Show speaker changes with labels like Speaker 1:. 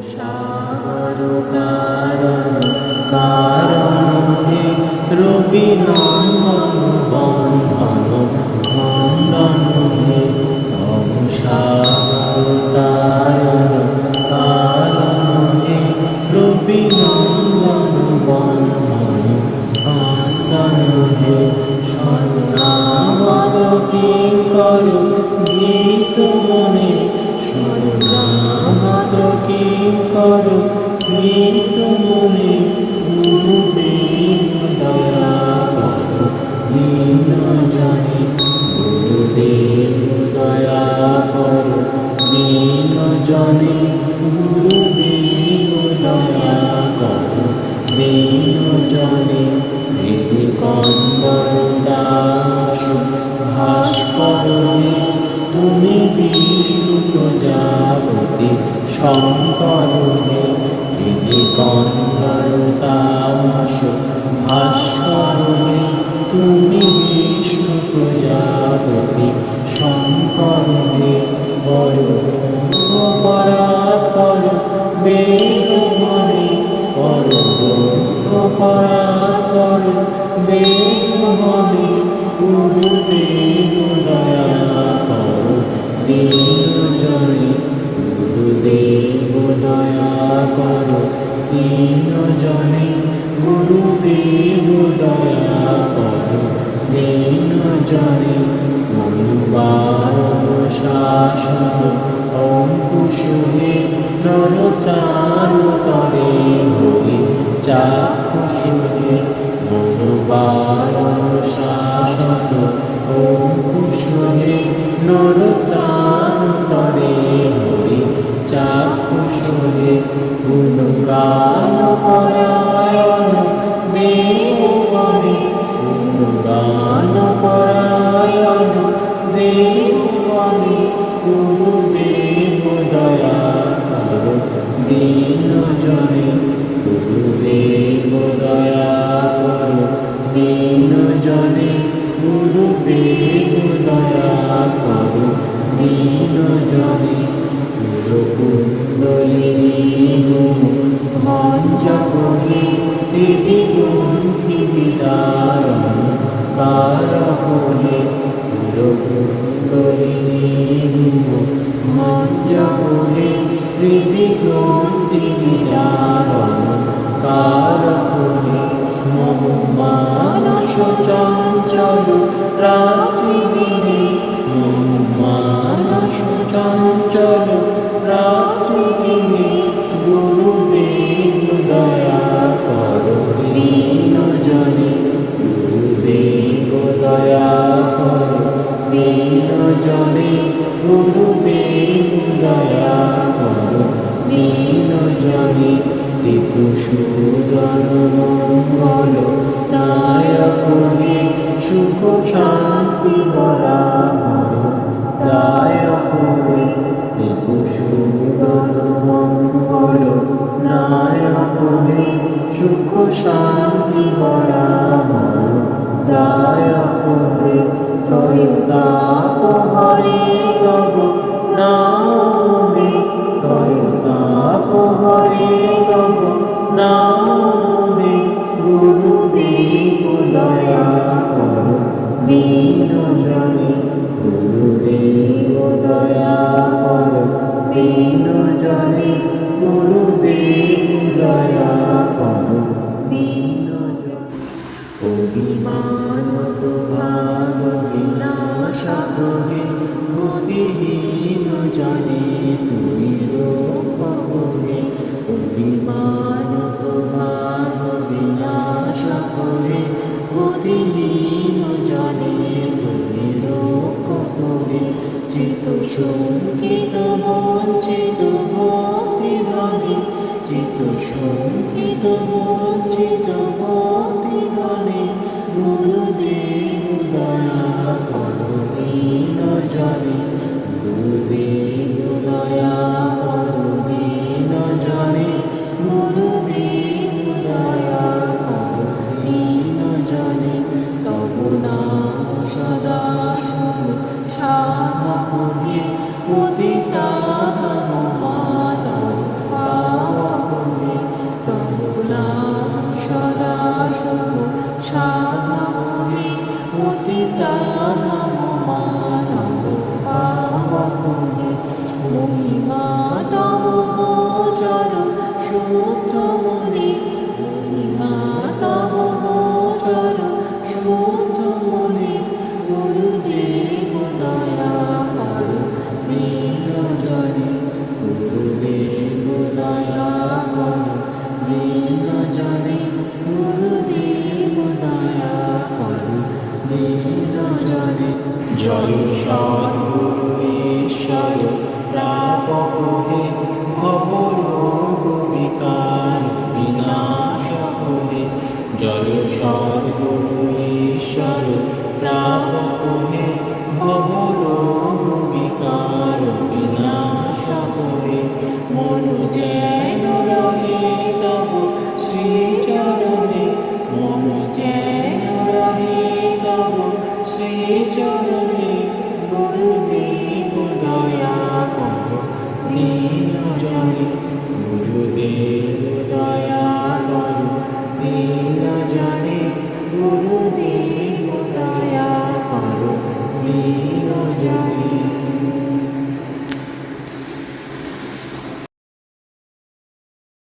Speaker 1: সাগর তারণ কারণ হে রবি নন্দন বন্ধন খণ্ডন হে সাগর তারণ কারণ হে রবি নন্দন বন্ধন খণ্ডন হে স্বর্ণামত কিঙ্কর গীত মনে স্বর্ণামত কিঙ্কর গীত মনে গুরুদেব দয়া কর দীন জনে গুরুদেব দয়া কর দীন জনে গুরুদেব দয়া কর দীন জনে হৃদি কন্দর দাস ভাস্কর তুমি বিষ্ণু প্রজাপতি শঙ্কর হে হৃদি কন্দর দাস ভাস্কর হে তুমি বিষ্ণু প্রজাপতি শঙ্কর হে বড় পরাৎপর বেদমণি পরাৎপর বেদমণি গুরুদেব দয়া কর দীন জনে গুরুদেব দয়া কর দীন জনে গুরুদেব দয়া কর দীন জনে মনুবারণ শাসন অঙ্কুশ হে নরতারু তরে হরি চাক্ষুষ হে মনুবারণ শাসন অঙ্কুশ হে নরতারু তরে হরি চাক্ষুষ হে গুণগান পরায়ণ দেবগণে গুণগান পরায়ণ দেবগণে গুরুদেব দয়া কর দীন জনে গুরুদেব দয়া কর দীন জনে গুরুদেব দয়া কর দীন জনে কুণ্ডলিনী মঞ্চকহে হৃদি গ্রন্থি বিদারণ কারহে কুণ্ডলিনী মঞ্চকহে হৃদি গ্রন্থি বিদারণ কারহে মম মানস চঞ্চল রাত্রি দিনে মম মানস চঞ্চল রাত্রি দিনে গুরুদেব দয়া কর দীন জনে গুরুদেব দয়া কর দীন জনে গুরুদেব দয়া কর দীন জনে ত্রিপুসূদন মঙ্গল নায়ক হে সুখ শান্তি বরাবর দায়ক হে ত্রিপুসূদন মঙ্গল নায়ক হে সুখ শান্তি বরাবর দায়ক হে ত্রয়তাপ হরে তব নাম হে ত্রয়তাপ হরে তব নাম হে গুরুদেব দয়া কর দীন জনে গুরুদেব দয়া কর দীন জনে গুরুদেব দয়া কর দীন জনে অভিমান প্রভাব বিনাশক হে গতিহীন জনে তুমি রক্ষক হে অভিমান প্রভাব বিনাশক হে গতিহীন জনে তুমি রক্ষক হে চিত শঙ্কিত বঞ্চিত ভক্তি ধনে চিত শঙ্কিত বঞ্চিত ভক্তি ধনে গুরুদেব দয়া কর দীন জনে গুরুদেব দয়া কর দীন জনে গুরুদেব দয়া কর দীন জনে তব নাম সদা শুভ সাধক হে পতিতা ধর্ম মাধব শুদ্ধ মনে মহিমা তব গোচর শুদ্ধ মনে গুরুদেব দয়া করো দীন জনে গুরুদেব দয়া করো দীন জনে গুরুদেব দয়া করো দীন জনে জয় সদ্গুরু ঈশ্বর প্রাপক হে ভবরোগ বিকার বিনাশ করে জয় সদ্গুরু ঈশ্বর প্রাপক হে ভবরোগ বিকার বিনাশ করে মন যেন রহে তব শ্রীচরণে মন যেন রহে তব শ্রীচরণে গুরুদেব দয়া করো দীন